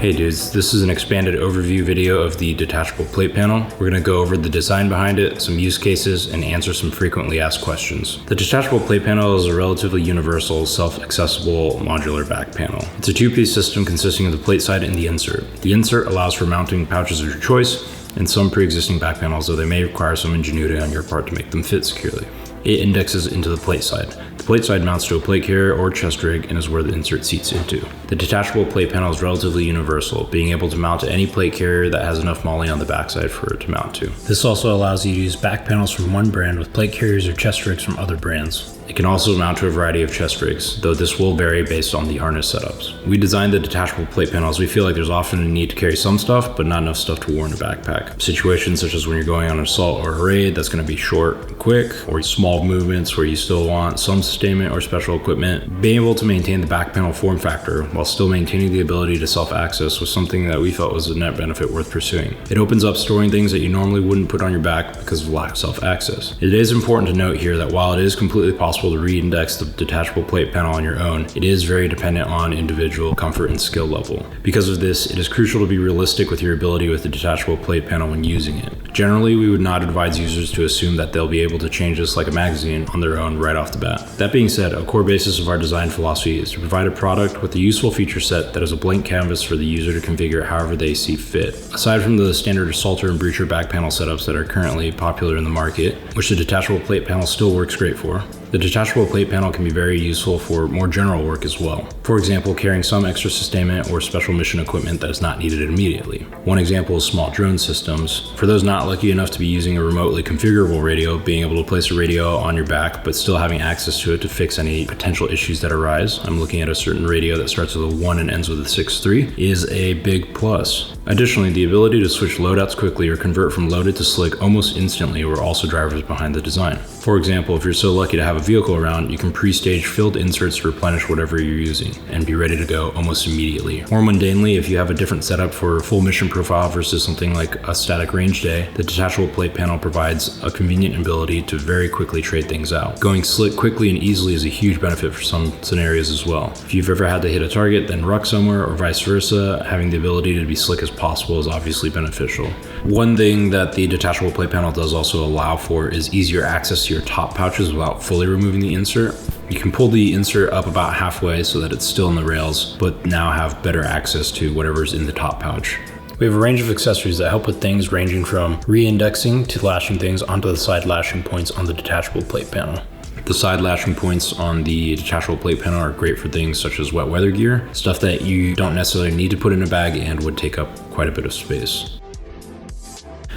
Hey dudes, this is an expanded overview video of the detachable plate panel. We're going to go over the design behind it, some use cases, and answer some frequently asked questions. The detachable plate panel is a relatively universal, self-accessible modular back panel. It's a two-piece system consisting of the plate side and the insert. The insert allows for mounting pouches of your choice in some pre-existing back panels, though they may require some ingenuity on your part to make them fit securely. It indexes into the plate side. The plate side mounts to a plate carrier or chest rig and is where the insert seats into. The detachable plate panel is relatively universal, being able to mount to any plate carrier that has enough MOLLE on the backside for it to mount to. This also allows you to use back panels from one brand with plate carriers or chest rigs from other brands. It can also mount to a variety of chest rigs, though this will vary based on the harness setups. We designed the detachable plate panel as we feel like there's often a need to carry some stuff, but not enough stuff to warrant a backpack. Situations such as when you're going on an assault or a raid that's going to be short and quick, or small movements where you still want some sustainment or special equipment. Being able to maintain the back panel form factor while still maintaining the ability to self-access was something that we felt was a net benefit worth pursuing. It opens up storing things that you normally wouldn't put on your back because of lack of self-access. It is important to note here that while it is completely possible to re-index the detachable plate panel on your own, it is very dependent on individual comfort and skill level. Because of this, it is crucial to be realistic with your ability with the detachable plate panel when using it. Generally, we would not advise users to assume that they'll be able to change this like a magazine on their own right off the bat. That being said, a core basis of our design philosophy is to provide a product with a useful feature set that is a blank canvas for the user to configure however they see fit. Aside from the standard assaulter and breacher back panel setups that are currently popular in the market, which the detachable plate panel still works great for, the detachable plate panel can be very useful for more general work as well. For example, carrying some extra sustainment or special mission equipment that is not needed immediately. One example is small drone systems. For those not lucky enough to be using a remotely configurable radio, being able to place a radio on your back but still having access to it to fix any potential issues that arise. I'm looking at a certain radio that starts with a 1 and ends with a 6.3 is a big plus. Additionally, the ability to switch loadouts quickly or convert from loaded to slick almost instantly were also drivers behind the design. For example, if you're so lucky to have a vehicle around, you can pre-stage filled inserts to replenish whatever you're using and be ready to go almost immediately. More mundanely, if you have a different setup for a full mission profile versus something like a static range day, the detachable plate panel provides a convenient ability to very quickly trade things out. Going slick quickly and easily is a huge benefit for some scenarios as well. If you've ever had to hit a target, then ruck somewhere or vice versa, having the ability to be slick as possible is obviously beneficial. One thing that the detachable plate panel does also allow for is easier access to your top pouches without fully removing the insert. You can pull the insert up about halfway so that it's still in the rails, but now have better access to whatever's in the top pouch. We have a range of accessories that help with things ranging from re-indexing to lashing things onto the side lashing points on the detachable plate panel. The side lashing points on the detachable plate panel are great for things such as wet weather gear, stuff that you don't necessarily need to put in a bag and would take up quite a bit of space.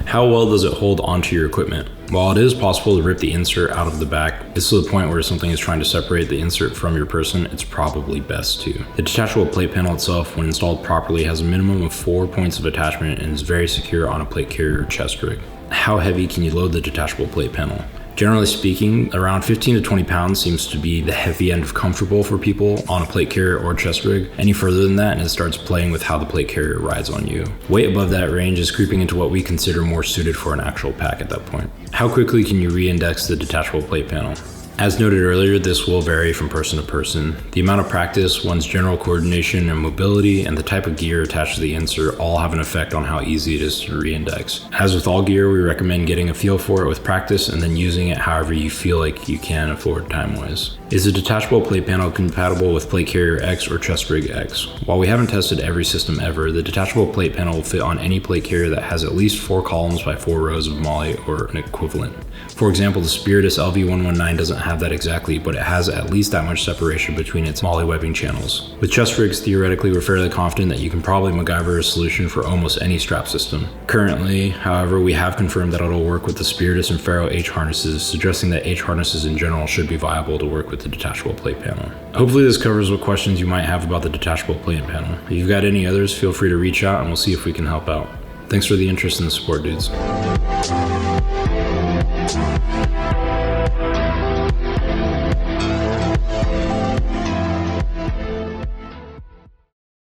How well does it hold onto your equipment? While it is possible to rip the insert out of the back, it's to the point where something is trying to separate the insert from your person, it's probably best to. The detachable plate panel itself, when installed properly, has a minimum of 4 points of attachment and is very secure on a plate carrier or chest rig. How heavy can you load the detachable plate panel? Generally speaking, around 15 to 20 pounds seems to be the heavy end of comfortable for people on a plate carrier or chest rig. Any further than that and it starts playing with how the plate carrier rides on you. Weight above that range is creeping into what we consider more suited for an actual pack at that point. How quickly can you re-index the detachable plate panel? As noted earlier, this will vary from person to person. The amount of practice, one's general coordination and mobility, and the type of gear attached to the insert all have an effect on how easy it is to re-index. As with all gear, we recommend getting a feel for it with practice and then using it however you feel like you can afford time-wise. Is a detachable plate panel compatible with plate carrier X or chest rig X? While we haven't tested every system ever, the detachable plate panel will fit on any plate carrier that has at least 4 columns by 4 rows of MOLLE or an equivalent. For example, the Spiritus LV119 doesn't have that exactly, but it has at least that much separation between its MOLLE webbing channels. With chest rigs, theoretically, we're fairly confident that you can probably MacGyver a solution for almost any strap system. Currently, however, we have confirmed that it'll work with the Spiritus and Ferro H harnesses, suggesting that H harnesses in general should be viable to work with the detachable plate panel. Hopefully this covers what questions you might have about the detachable plate panel. If you've got any others, feel free to reach out and we'll see if we can help out. Thanks for the interest and the support, dudes.